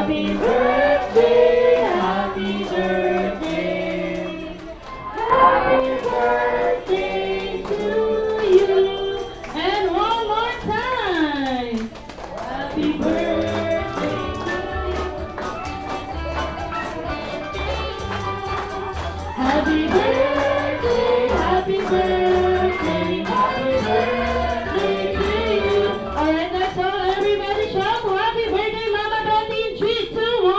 Happy birthday, happy birthday. Happy birthday to you. And one more time. Happy birthday to you. Happy birthday, happy birthday, happy birthday to you. Alright, that's all. Everybody shout happy birthday, Mama Betty in 3, 2, 1.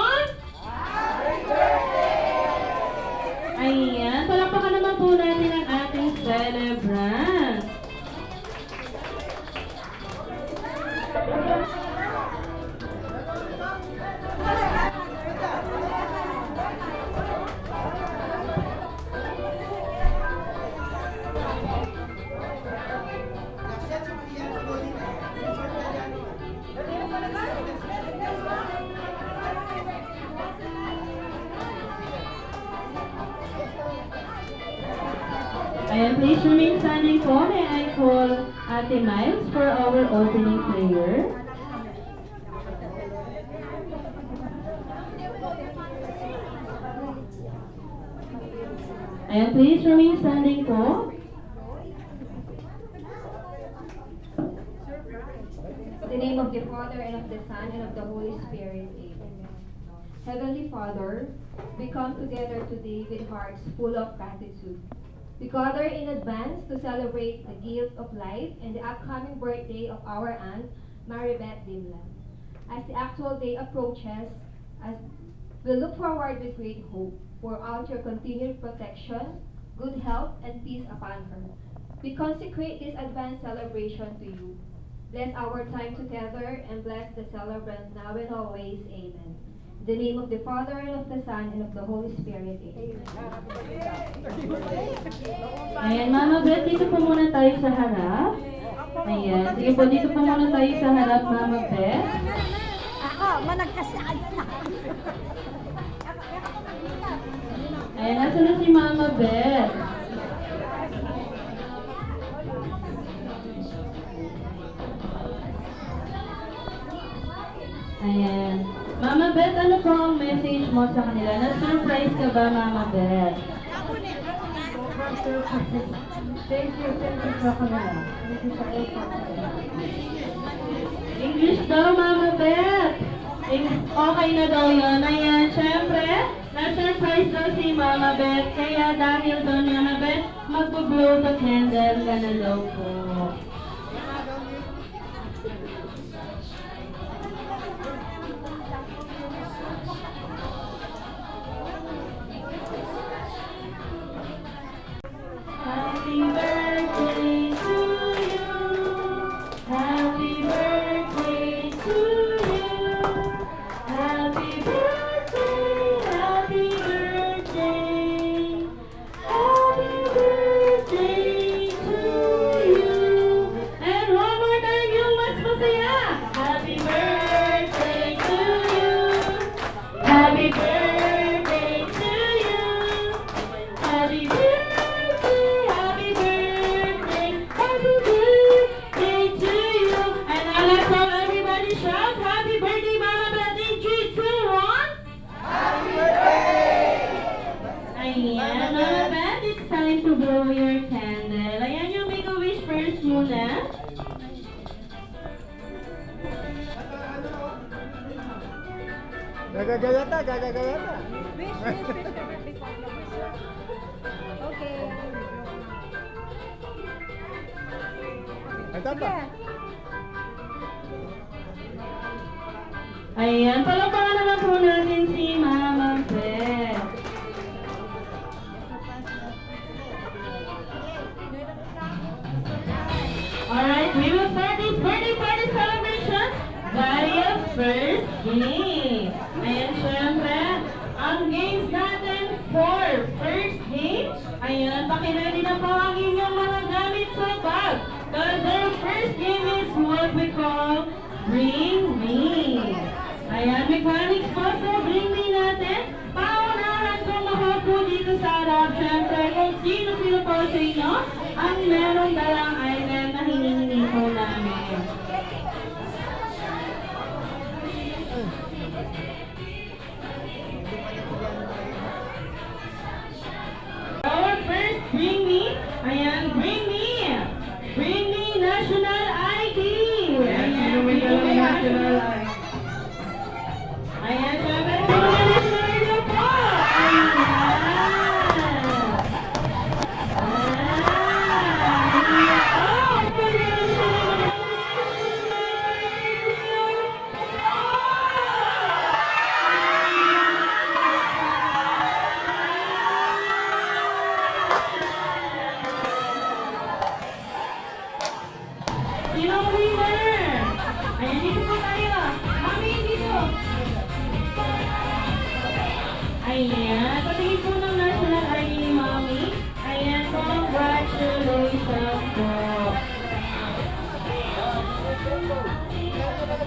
Ayan, palakpakan naman po natin ang ating celebrant. Ayan, please remain standing po. May I call Ate Miles for our opening prayer? Ayan, please remain standing po. In the name of the Father, and of the Son, and of the Holy Spirit. Amen. Heavenly Father, we come together today with hearts full of gratitude. We gather in advance to celebrate the gift of life and the upcoming birthday of our aunt, Maribeth Dimlan. As the actual day approaches, as we look forward with great hope, pour out your continued protection, good health, and peace upon her. We consecrate this advanced celebration to you. Bless our time together and bless the celebrant now and always. Amen. In the name of the Father, and of the Son, and of the Holy Spirit. Amen. Ayan, Mama Beth, dito po muna tayo sa harap. Ayan, sige po, dito po muna tayo sa harap, Mama Beth. Ako, managkasi ayun na. Ayan, nasa na si Mama Beth? Ayan. Mama Beth, ano po ang message mo sa kanila? Na-surprise ka ba, Mama Beth? Thank you sa kanila. Thank you sa effort. English daw, Mama Beth. Okay na daw yun. Ayan, syempre, na-surprise daw si Mama Beth. Kaya dahil doon, Mama Beth, mag-blow the candle ka na daw po. Happy birthday to you. Happy birthday to you. Happy birthday, happy birthday. Happy birthday to you. And one more time yung mas masaya. Happy birthday to you. Happy birthday to you. Happy birthday. Happy birthday to you. And now let's all everybody shout, happy birthday, Mama Beth, in 3, 2, 1. Happy birthday! Ayan, Mama Beth, it's time to blow your candle. Ayan yung make a wish first muna. Gagagayata, gagagayata. Okay. Ito pa. Ayan, palakpakan naman po natin si Mama Beth. Alright, we will start this birthday party celebration via first game. Ayan, syempre, ang games natin for first game. Ayan, pakiready na po ang inyong mga gamit sa bag. Because our first game is what we call Bring Me. Ayan, mechanics po, so Bring Me natin. Paunahan ko mahapo dito sa harap. Syempre, kung sino-sino po sa inyo ang merong dalang item na hinihingi po namin. Ayan. Patingin po ng national ID ni Mommy. Ayan, congratulations po.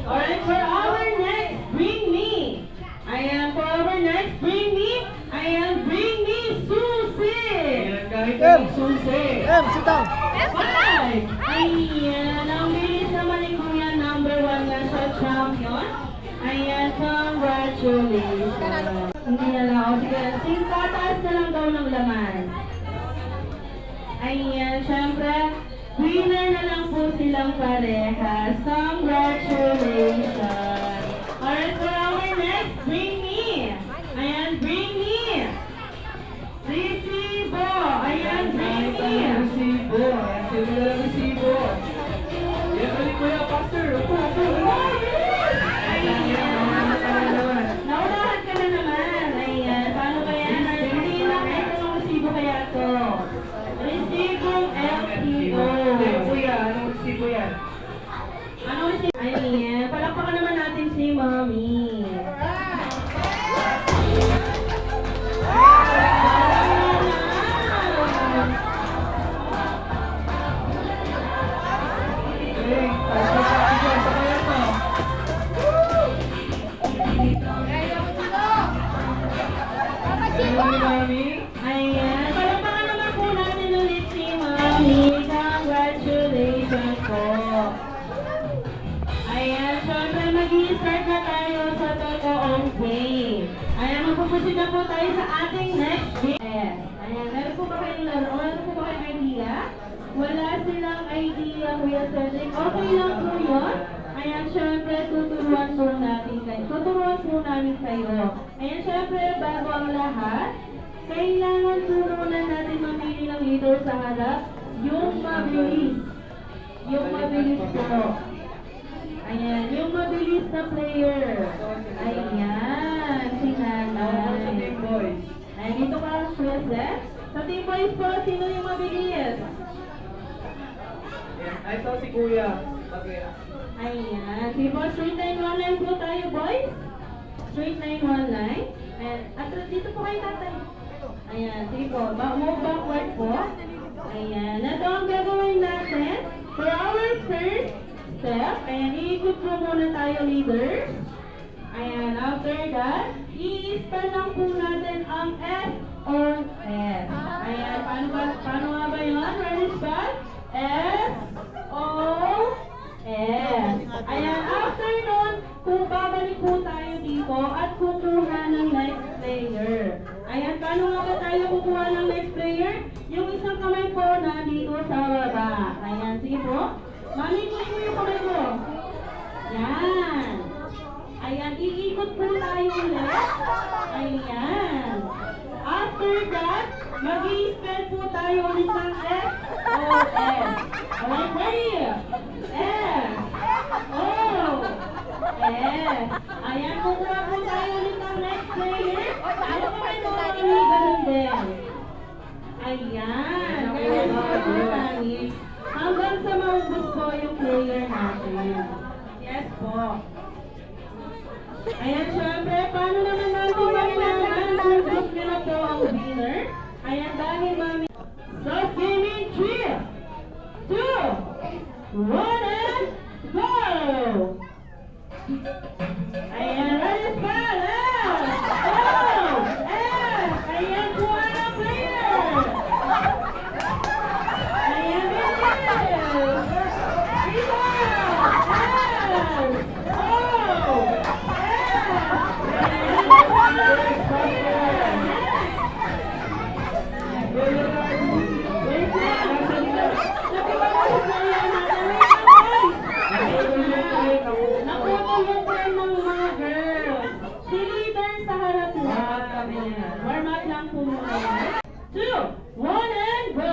Alright, for our next, bring me. Ayan, for our next, bring me. Ayan, bring me Susie. Ayan, kahit anong susi. Sit down. Five. Ayan, ang bilis naman ni Kuya, number 1 na siya, champion. Ayan, congratulations. Hindi na lang ako. Sige, tataas na lang daw ng laman. Ayan, syempre, winner na lang po silang parehas. Congratulations. Alright, for our next, bring me. Ayan, bring me. Resibo. Ayan, bring me. Resibo. Ayan, sino na lang resibo. Ayan, balik ko yan, Pastor. Upo. Naunahan ka na naman. Ayan. Paano ba yan? Hindi lang. Ito ang resibo kaya to. Resibong LTO. Resibo yan. Anong resibo yan? Ano resibo? Ayan. Palakpakan naman natin si Mommy. Hey, pasok sa akin. Sa kaya to. Ayan, Mami. Ayan. Palakpakan naman po natin ulit si Mommy. Congratulations po. Ayan. Siyempre, mag-i-start na tayo sa totoong game. Ayan, magpupusin na po tayo sa ating next game. Ayan, meron po ba kayong laro? Meron po ba kayong idea? Wala silang idea, Kuya Cedric. Okay lang po yun. Ayan, syempre, tuturuan po natin kayo. Tuturuan po namin kayo. Ayan, syempre, bago ang lahat, kailangan turunan natin mamili ng leader sa harap. Yung mabilis. Yung mabilis po. Ayan, yung mabilis na player. Ayan, si Ako sa Nanay. Team Boys. Ayan, dito ka, Kuya Zed. Sa Team Boys po, sino yung mabilis? Ayan, ay, ito si Kuya. Okay. Ayan. Sige po, straight line 1 po tayo, boys. Straight line 1 line. Ayan. At dito po kayo tatay. Ayan. Sige po. Move backward po. Ayan. Ito ang gagawin natin. For our first step, ayan, iikot po muna tayo, leaders. Ayan. After that, i-spell lang po natin ang S or S. Ayan. Paano nga ba yun? Ready, spell? S, O, S. Ayan, after nun, kung babalik po tayo dito at kukuha ng next player. Ayan, paano nga ba tayo kukuha ng next player? Yung isang kamay po na dito sa baba. Ayan, sige po. Mami, kunin mo yung kamay ko. Yan. Ayan, iikot po tayo ulit. Ayan. After that, mag-i-spell po tayo ulit ng S, O, S. Alright, ready? S, O, S. Ayan, kukuha po tayo ulit ng next player. Ano pa may mga ganun din? Ayan. Ganyan po natin. Hanggang sa maubos po yung player natin. Yes po. Ayan, syempre, paano naman natin malalaman kung group nila po ang winner? Ayan, dahil mami. So, game in 3, 2, 1, and go! Ayan, ready, spell, S, O, S. Ayan, kuha na player. Ayan, bilis. Isa, S, O, warm up lang po muna. 2, 1, and go!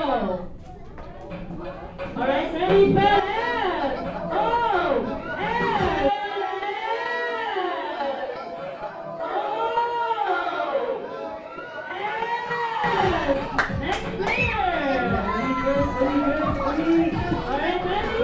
Alright, ready, spell S, O, S. Next player! Alright, ready,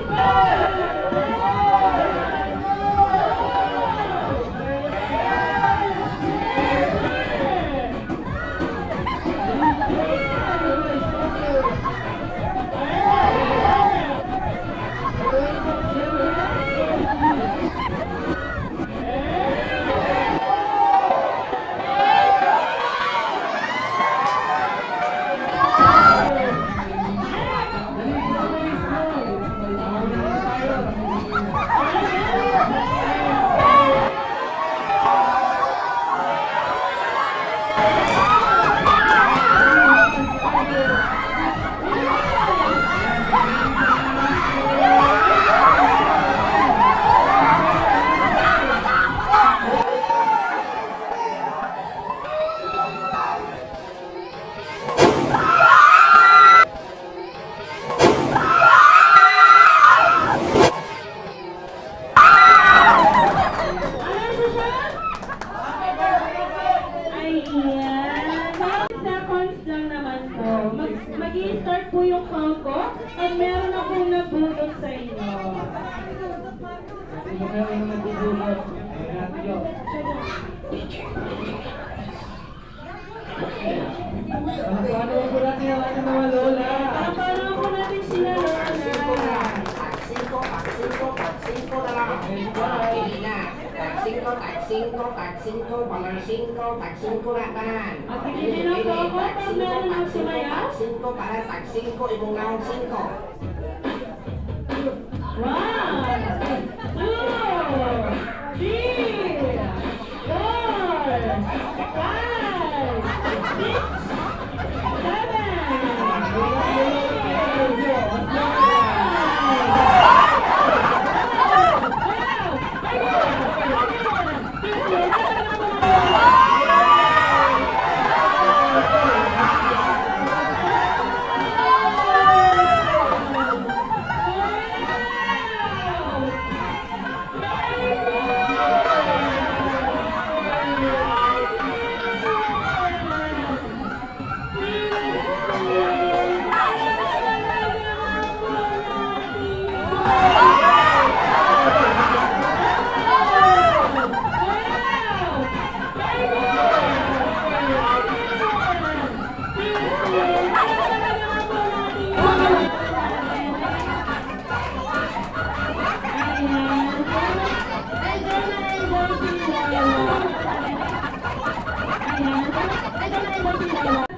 mag-i-start po yung count ko at meron akong nabudot sa inyo. Sino kaya yung nagdudulot? Ayan natin yun. Paano po natin ang ating mga lola? Paano po natin sila, Lola? Tag-5 na lang. Pili na. Tag-5, tag-5, tag-5 na tanan. At pili na po ako pag meron ng sumayaw. Tag-5 para tag-5, ibong naong 5. 1, 2, 3, 4,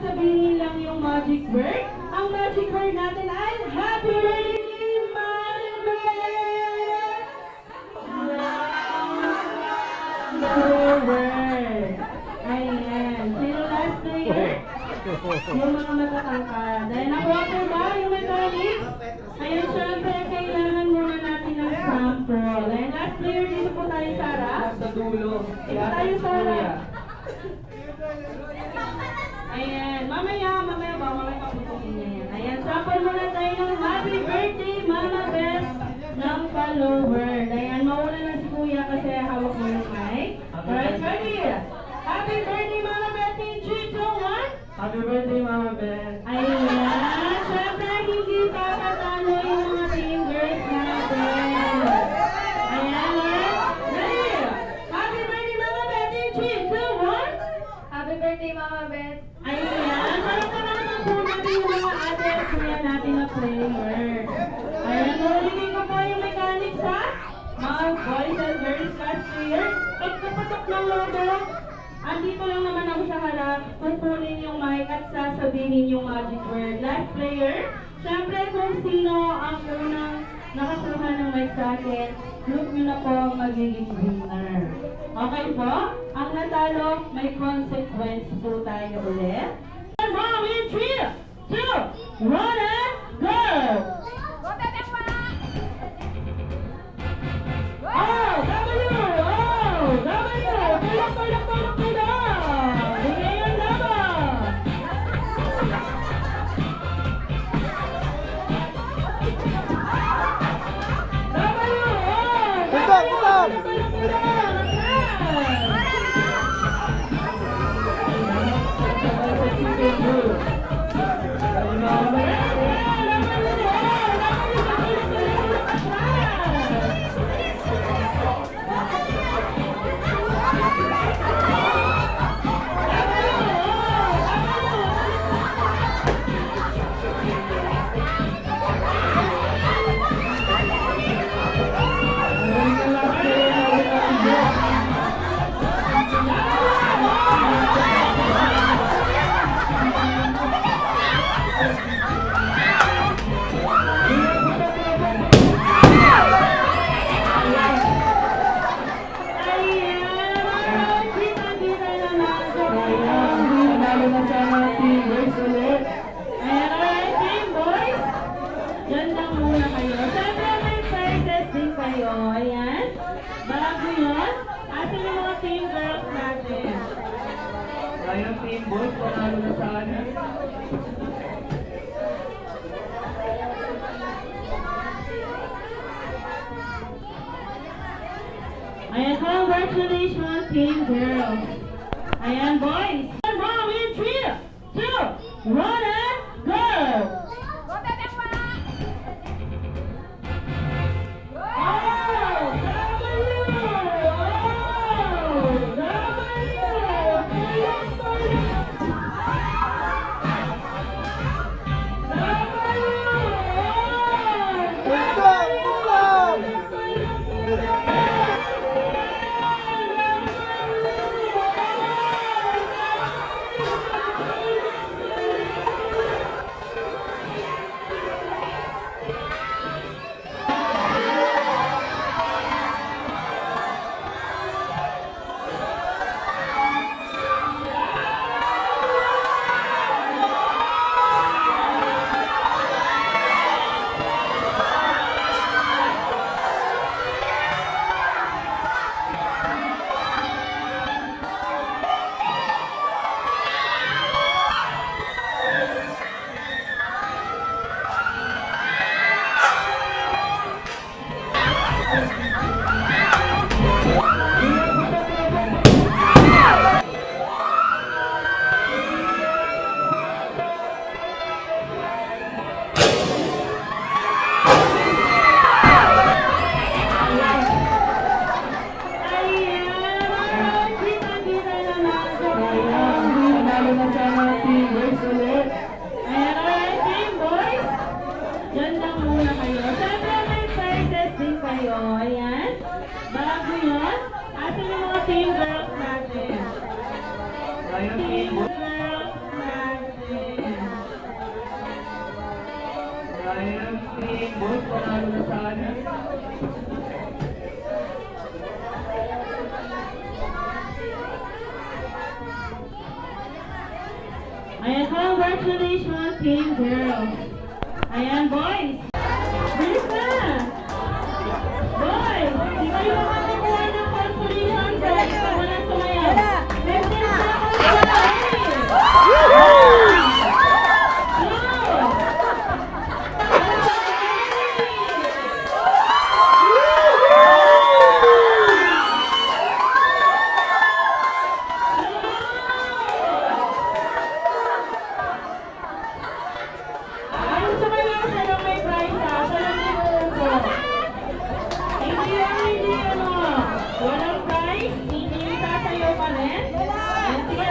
Sabihin lang yung magic word. Ang magic word natin ay Happy Birthday, Maribel! Word. Ayan. Sino last player? Yung mga matatangkad. Dahil nakuha po ba yung mechanics? Ayan, syempre, kailangan muna natin ng sample. Ayan, last player dito po tayo, Sarah. Sa dulo. Dito tayo, Sarah. Ayan, mamaya papupukin niya yan. Ayan, sample muna tayo ng Happy Birthday, Mama Beth ng follower. Ayan, mauna na si Kuya kasi hawak mo yung mic. Alright, ready? Happy Birthday, Mama Beth in 3, 2, 1. Happy birthday, Mama Beth. Ayan, syempre hindi papatalo yung mga fingers natin. Ayan, alright? Ready? Happy Birthday, Mama Beth in 3, 2, 1. Happy birthday, Mama Beth! Ayan, parang naman po natin yung mga ate at kuya natin na player. Ayan, narinig ko po yung mechanics ha? Mga boys and girls class player. Pagkapatok ng logo, andito lang naman ako sa harap, pupunin yung mic at sasabihin yung magic word. Last player, syempre kung sino ang unang nakakuha ng mic sa akin, group nyo na po ang magiging winner. Okay po? Ang natalo, may consequence po tayo ulit. Mom, in 3, 2, 1, and go! Oh, W! Oh, W! Tulak! Bigay ang laban! W! Oh! Ayun, team boys, panalo na sana. Ayan, congratulations, team girls. Ayan, boys. Mom, in 3, 2, 1, and Go! Panalo na sana team boys ulit. Ayan, alright, team boys. Diyan lang muna kayo. Siyempre, may prizes din kayo. Ayan. Bago yun, asan yung mga team girls natin? Sayang Team team boys. girls natin. Sayang team boys. Panalo na sana. Ayan, congratulations, team girls. Ayan, boys. Bilis na. Boys, di kayo makakuha ng consolation prize pag walang sumayaw. 15 seconds na. Ay, sumayaw siya ng may prize ha. Walang niluto. Hindi ano. Walang prize. Hindi sasayaw pa rin. And sige,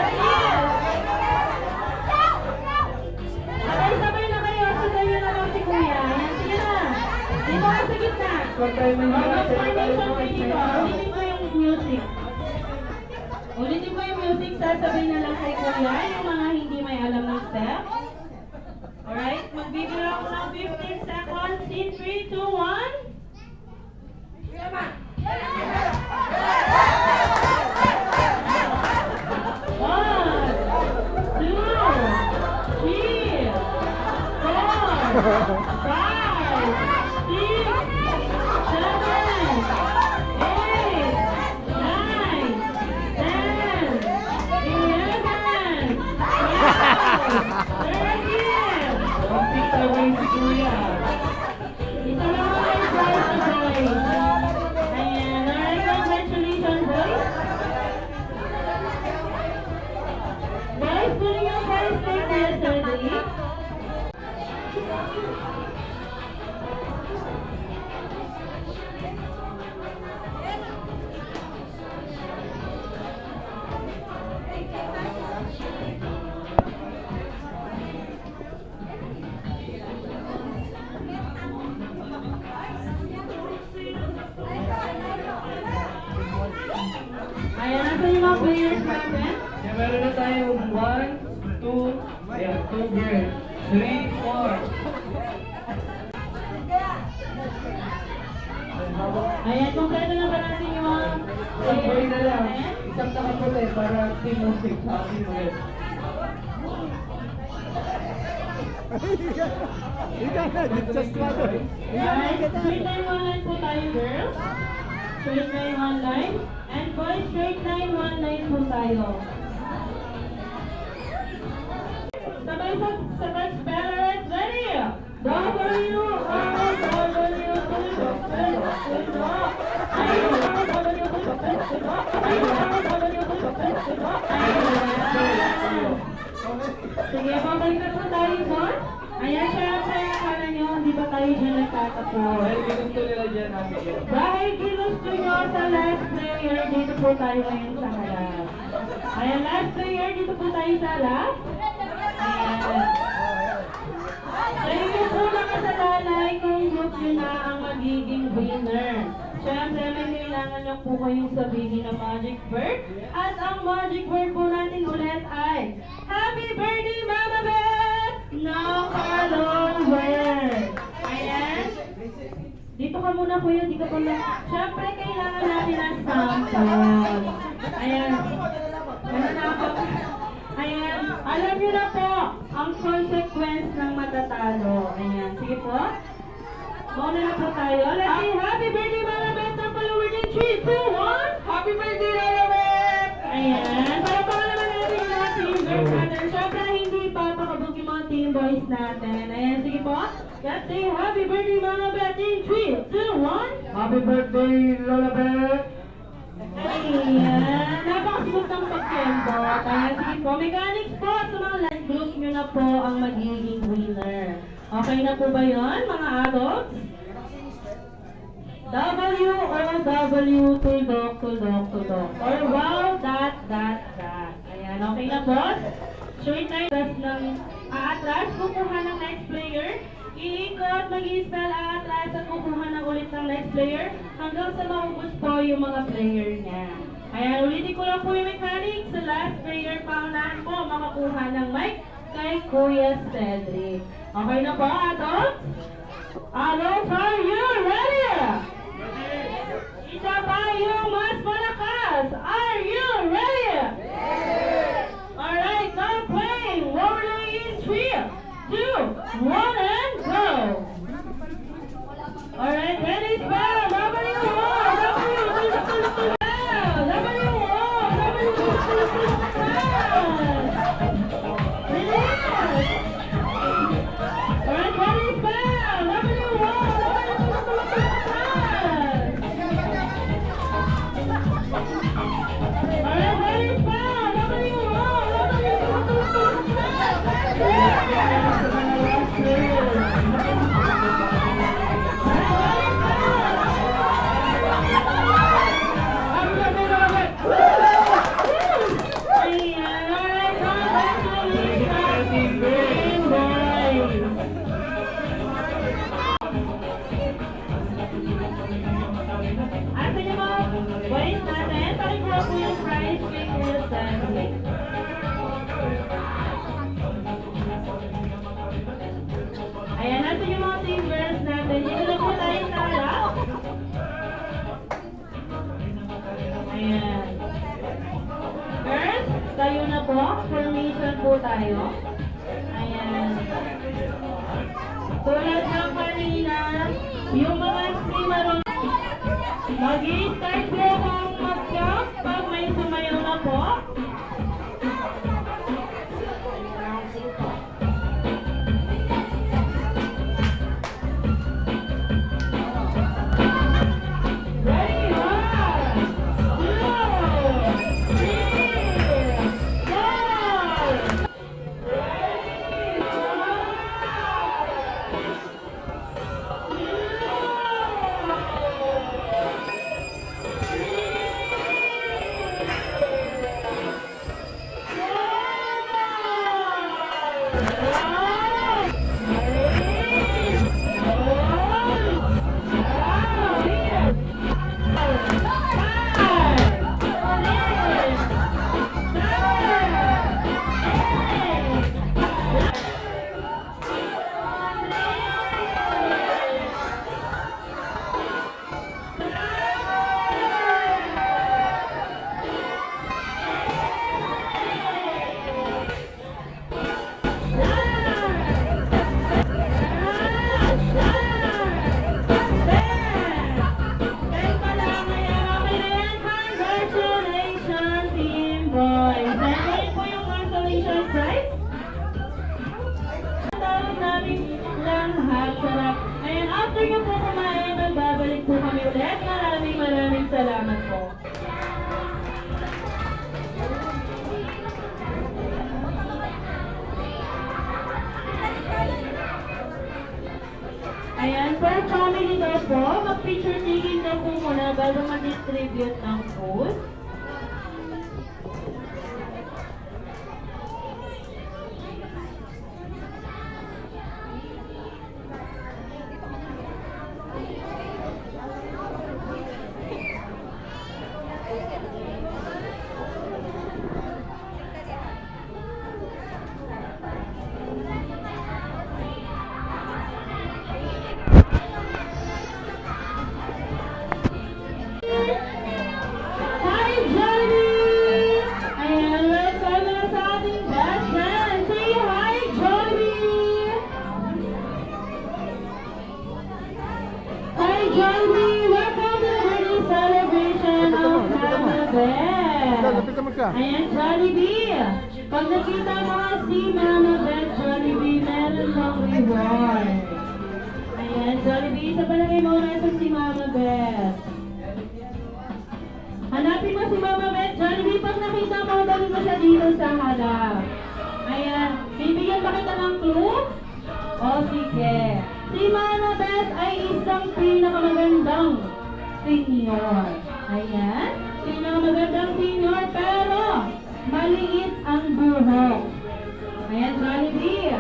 sabay-sabay na kayo. Sundan nyo na lang si Kuya. Ayan, sige na. Dito ka sa gitna. Huwag tayo mangyayari sa Mag-formation kayo dito. Ulitin ko yung music. Ulitin ko yung music. Sasabihin na lang kay Kuya yung mga hindi may alam ng step. Alright, magbibigay ako ng 15 seconds in 3, 2, 1. One, two, three, four, five, six, 7, 8, 9, 10, 11, 12, 13. Konting tawin si Kuya. Isa lang ang may prize to boys. Ayan, alright, congratulations boys. Boys, kunin yung prize tag na yesterday. Ayan, nasa yung mga players natin? Kaya meron na tayong 1, 2, ayan, 2 girls, 3, 4. Ayan, kompleto na ba natin yung mga Isang boy na lang, natin? isang nakapulit para team music sa ating ulit. Alright, straight line, one line po tayo, girls. Straight line, one line. And boys, straight line, one line po tayo. Sabay sabay spellers, ready? W, R, W, Sige, babalik na po tayo doon. kayo dyan nagtatapos. Dahil ginusto nila dyan namin yan. Dahil ginusto nyo sa last player, dito po tayo ngayon sa harap. Ayan, last player, dito po tayo sa harap. Ayan. Sa inyo po nakasalalay kung group nyo na ang magiging winner. Siyempre, may kailangan lang po kayong sabihin ng magic word. At ang magic word po natin ulit ay Happy Birthday, Mama Beth! No color word. Ayan. Dito ka muna, kuya. Di ka pa lang. Siyempre, kailangan natin ang sample. Ayan. Ano na ako? Ayan. Alam niyo na po ang consequence ng matatalo. Ayan. Sige po. Mauna na po tayo. Let's say, Happy Birthday, Mama Beth! Ang followers in 3, 2, 1. Happy birthday, Mama Beth! Ayan. Para naman natin yung mga team girls natin. Siyempre, hindi pa pakabog yung mga team boys natin. Ayan. Sige po. Let's say, Happy Birthday, Mama Beth! In 3, 2, 1. Happy birthday, Lola Beth! Ayan. Napakasmooth ng pag-kembot. Ayan. Sige po. Mechanics po. Sa mga line group nyo na po ang magiging winner. Okay na po ba yun, mga adults? W-O-W, tuldok, tuldok, tuldok. Or wow, dot, dot, dot. Ayan, okay na po? Straight line, tapos ng aatras, kukuha ng next player. Iikot, mag-i-spell aatras at kukuha ng ulit ng next player hanggang sa maubos po yung mga player niya. Ayan, ulitin ko lang po yung mechanics. Sa last player, paunahan po makakuha ng mic kay Kuya Cedric. Okay na po, adults? Adults, are you ready? Isa pa yung mas malakas. Are you ready? Alright, now playing. Rolling in 3, 2, 1, and go. Alright, ready, spell. W-O, W-O, Asan yung mga boys natin? Pakikuha po yung prize kay Kuya Sandy. Ayan, natin yung mga team girls natin. Dito na po tayo sa harap. Ayan. Girls, tayo na po. Formation po tayo. Ayan. Tulad ng kanina, yung mga streamer mag-i-start po ang mag-count pag may sumayaw na po. Round 5. Ready? 1, 2, 3, 4. Salamat po. Ayan. po, mag-picture taking na po muna bago ma-distribute ang food. Hi, Jollibee! Ayan, welcome na sa ating best friend. Say hi, Jollibee! Hi, Jollibee! Welcome to the birthday celebration of Mama Beth. Lapitan mo siya. Ayan, Jollibee! Pag nakita mo si Mama Beth, Jollibee, meron kang reward. Ayan, Jollibee, sa palagay mo, nasan si Mama Beth? Hanapin mo si Mama Beth, Jollibee. Pag nakita mo, dali mo siya dito sa harap. Ayan, bibigyan pa kita ng clue? O, sige. Si Mama Beth ay isang pinakamagandang senior. Ayan, pinakamagandang senior, pero maliit ang buhok. Ayan, Jollibee.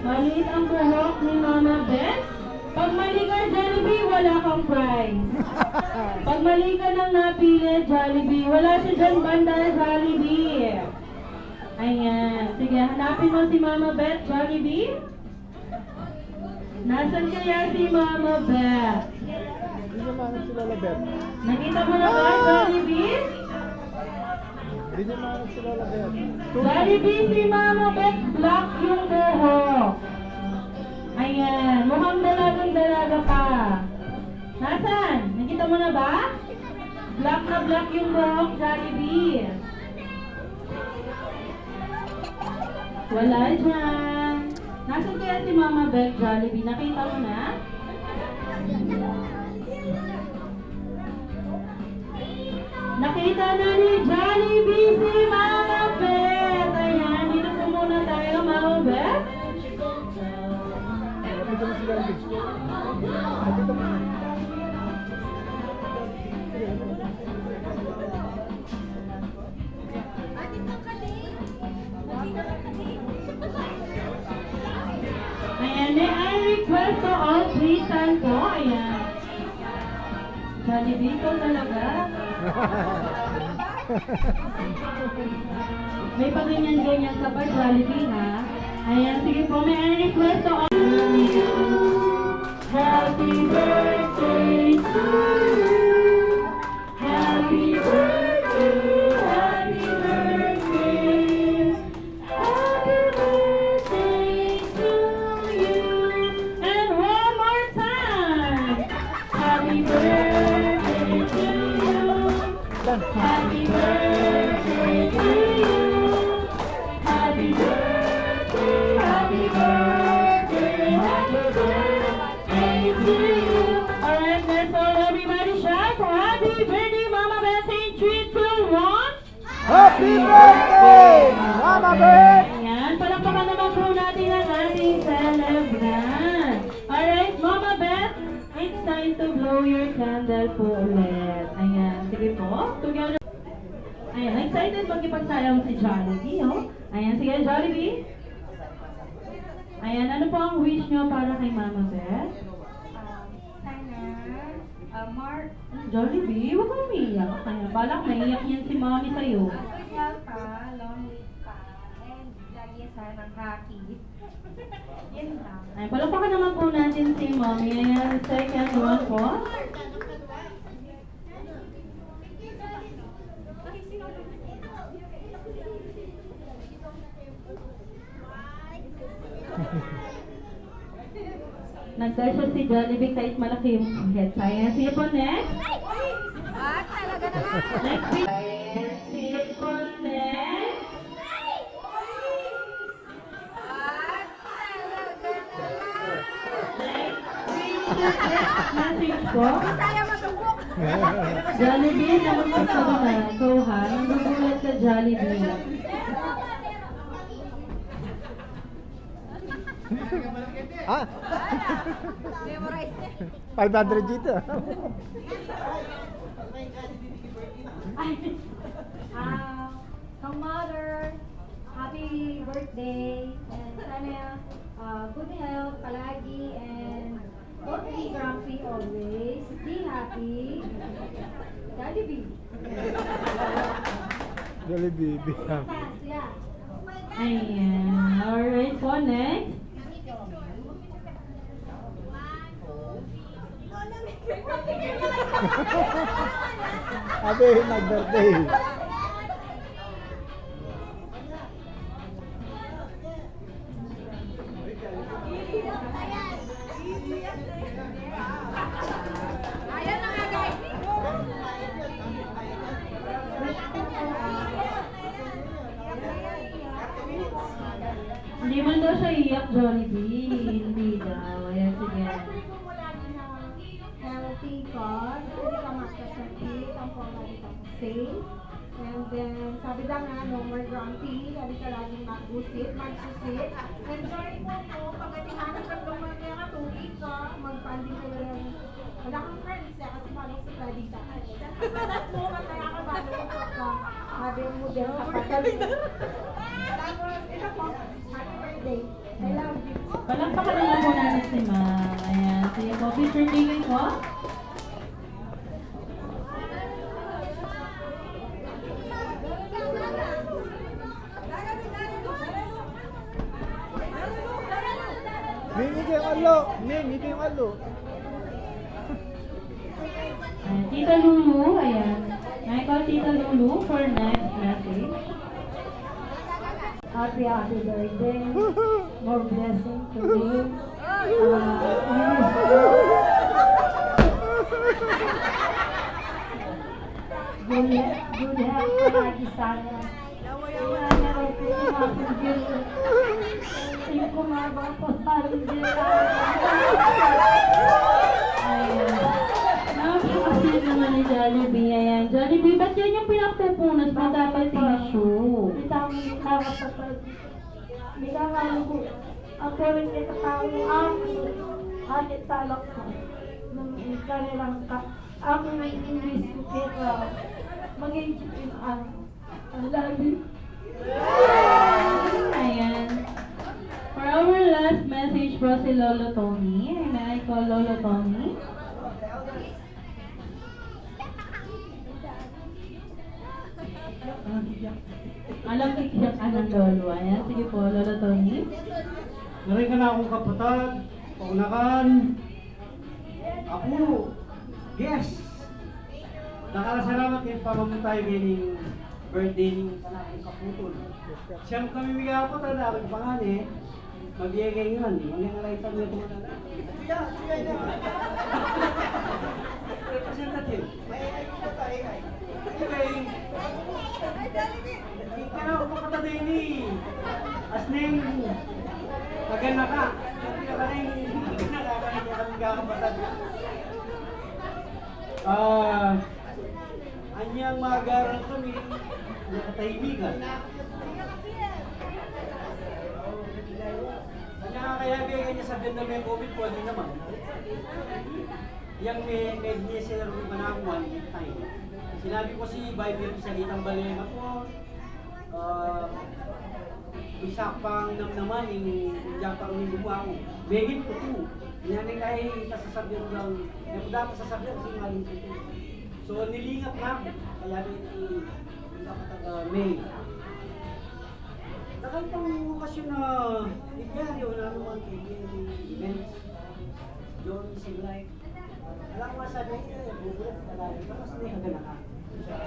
Maliit ang buhok ni Mama Beth. Pag mali ka, Jollibee, wala kang prize. Pag mali ka nang napili, Jollibee, wala siya dyan banda, Jollibee. Ayan. Sige, hanapin mo si Mama Beth, Jollibee. Nasaan kaya si Mama Beth? Hindi naman sila labet. Nakita mo na ba, Jollibee? Hindi naman sila labet. Jollibee, si Mama Beth, black yung buhok. Ayan, mukhang dalagang-dalaga pa. Nasaan? Nakita mo na ba? Black na black yung buhok, Jollibee. Wala dyan. Nasaan kaya si Mama Beth, Jollibee? Nakita mo na? Nakita na ni Jollibee si Mama Beth. Ayan, dito po muna tayo, Mama Beth. Lapitan mo sila. Lapitan mo. Ayan, may I request to all please stand po. Ayan. Jollibee ko talaga. May paganyan-ganyan ka pa, Jollibee, ha? Ayan, sige po, may I request to all. Happy birthday to you. Happy birthday, happy birthday. Happy birthday to you. And one more time. Happy birthday to you. Happy birthday to you. Happy birthday, happy birthday, happy birthday to you. Alright, let's all everybody shout happy birthday, Mama Beth, in 3, 2, 1. Happy birthday, Mama Beth! Ayan, palakpakan naman po natin ang ating celebrant. Alright, Mama Beth, it's time to blow your candle po ulit. Ayan, sige po, together. Ayan, excited magkipagsayaw si Jollibee, oh. Ayan, sige, Jollibee. Ayan, ano po ang wish nyo para kay Mama Beth? Mark, Jollibee, huwag kang umiyak. Ayan, balak naiyak yan si Mommy sa'yo. health pa, long live pa, and lagi sana happy. Yun lang. Ayan, palakpakan naman po natin si Mommy. Ayan, second one po. Nagdasya si Jollibee kahit malaki yung head. Ayan, sige po next. Next week. Sige po next. Message po. Jollibee, naman ka ba na? So ha, nagugulat ka Jollibee. Ah? 500 dito. Kang mother, happy birthday, and sana good health palagi, and don't be grumpy always, be happy. Jollibee. Jollibee. Fast, yeah. Ayan. Alright po, next. Happy nag-birthday. Hindi man daw siya iyak, Jollibee. Hindi daw. Ayan, sige. Healthy ka, hindi ka magkasakit, ang palagi ka safe. And then, sabi lang nga, no more grumpy, hindi ka laging magsusit. Enjoy mo po, pagkatihanan ka naman kaya ka, tubig ka, magpanding ka lang. Wala kang friends, kasi malong sa pladita. Salat mo, masaya ka, malong ka. Sabi mo din, kapatal mo. Tapos, ito po, happy birthday. I love you. Palakpakan na lang po natin si Ma'am. Ayan. Sige po, picture taking po. Ngiti yung alo. Ngiti yung alo. Ayan, Tita Lulu. Ayan. I call Tita Lulu for next message. Happy birthday. More blessing to you. Good health palagi sana. Kaya naroon ko yung mga pagkil. Yung kumabang po sa rin. Ayan. Napakasin naman ni Jollibee. Ayan. Jollibee, ba't yan yung pinakpupunas mo? Dapat tissue. Itang tawag sa pag. Bilangan ko. Ako rin ito tao aking hanit talak ko. Nung kanilang ka. Ako na English ko kaya maging ang labi. Ayan. For our last message po si Lolo Tony. May I call Lolo Tony? Alam ko siya ka ng Lolo. Ayan. Sige po, Lolo Tony. Narin ka na akong kapatid, paunakan, ako, yes! Nakalasalamat kayo para mo tayo ganing birthday ni sa aking kaputol. Siyang kami mga kapatid na aking pangani, magbiyagay nga, mangyayalay sa mga tumatanda. Siya na! Representative. Okay. Ika na ako kapatid ni Asning. Maganda ka. Anyang magaran kami nakatahimigan. Kanya kaya niya sabihin na may COVID po, hindi naman. Yang may niya rin manakuan, hindi tayo. Sinabi ko si Bible sa litang balema po. Isa pang naman yung pang nilumuha ko. Begit ko to. Yan ang kahit sasabihin lang. Yung dapat sasabihin kasi maling ko. So nilingap na ako. Kaya dapat May. Nakalitang okasyon na ibyari o na naman events. Johnny Singlay. Alam mo sabi niya, bubulat ka lang. Tapos hindi ka gana ka.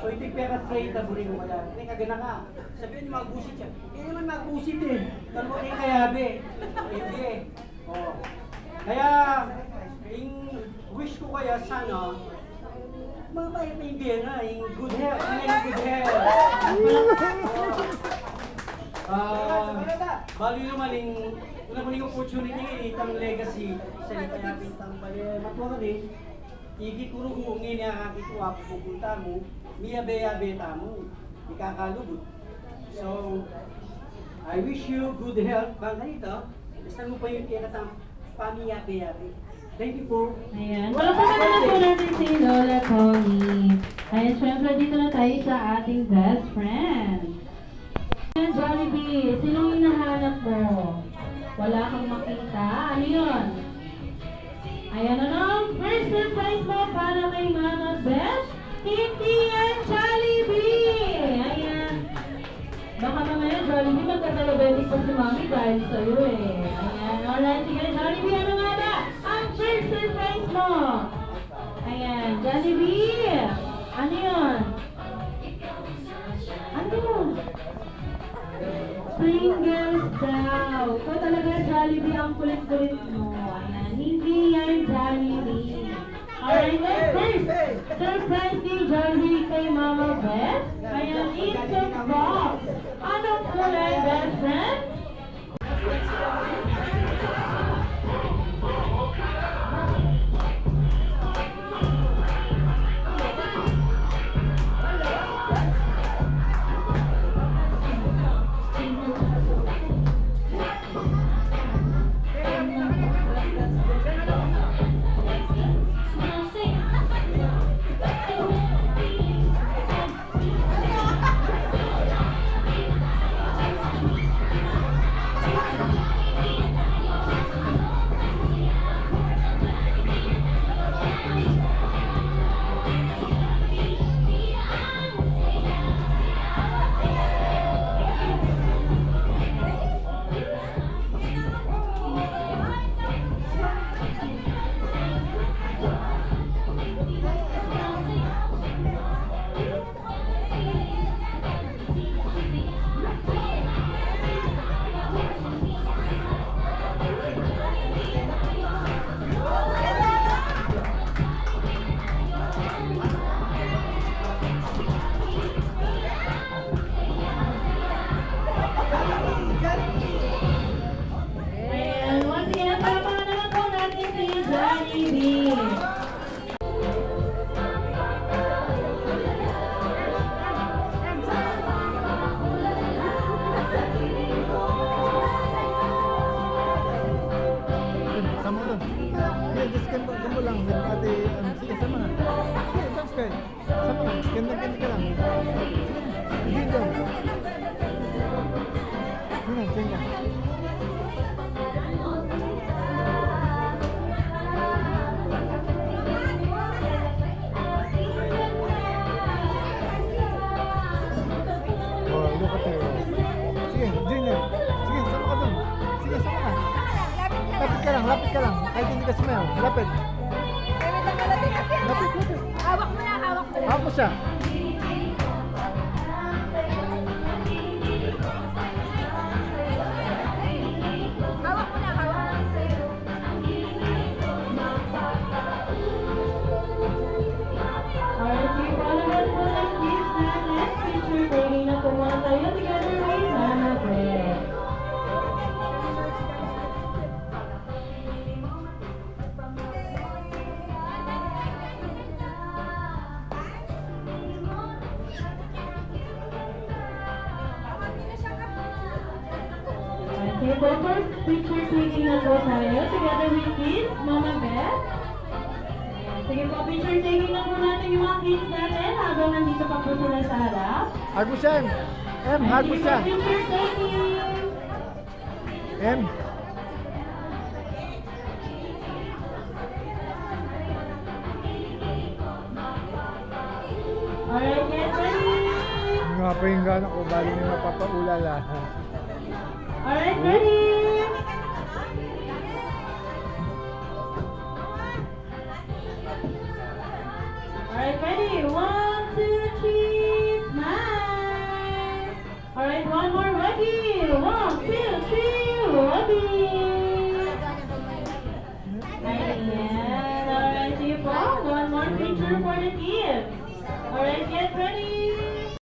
So itig pera trade na buri mo kaya. Hindi ka gana ka. Sabihin niyo magbusit siya. Hindi naman magbusit eh. Tanong kayo kayabe. Hindi eh. Oh. Kaya, yung wish ko kaya sana, mabait na hindi na, yung good health. Ano yung good health? Bali naman yung una ko yung opportunity itang legacy sa itayapin itang bali matuwa rin ikikuro ngini akakituwa pupunta mo miyabe-yabeta mo ikakalubot so I wish you good health bang ganito Basta mo pa yung kinatang pamiyabi-yabi. Thank you po. Ayan. Wala pa naman po natin si Lola Tony. Ayan, syempre dito na tayo sa ating best friend. Ayan, Jollibee, sinong hinahanap mo? Wala kang makita? Ano yun? Ayan, ano? First surprise mo para kay Mama Beth? Hindi yan, Jollibee! Ayan. Baka mamaya, Jollibee, magkakalabetik pa si Mami dahil sa'yo eh. Ayan, alright, sige, Jollibee, ano nga ba? Ang first surprise mo! Ayan, Jollibee! Ano yun? Ano yun? Pringles daw. Ikaw talaga, Jollibee, ang kulit-kulit mo. Ayan, hindi yan Jollibee. Alright, then first, surprise ni Jollibee kay Mama Beth. Ayan, it's a box. Anong kulay, best friend? Ayan, once again, palakpakan naman po natin si Jollibee. Sama doon. Hindi, just ganito lang. Ate, sige, sama na. Sige, thanks kayo. Sama na. Ganda ka lang. Hindi doon. Yun, dyan ka. Oh, look at her. Sige, Junior. Sige, sama ka doon. Sige, sama ka. Lapit ka lang. Kahit hindi ka sumayaw. Lapit. Lapit. Hawak mo na, hawak mo na. Hawak mo siya. Hawak mo na, hawak mo na. Alright, sige, palawan po ng kids natin. Picture taking na po muna tayo together with Mama Beth. Okay, po for picture taking na po tayo together with kids, Mama Beth. Ayan, sige po, picture taking na po natin yung mga kids natin habang nandito pa po sila sa harap. Hug mo siya, Em. Em, hug mo Sige siya. po, picture taking. Em. Alright, get ready. Nga pa yung gana ko. Bali na mapapaulala. Alright, ready. Alright, ready. 1, 2, 3, smile. Alright, one more, ready. 1, 2, 3, ready. Ayan. Alright, sige po. One more picture for the kids. Alright, get ready.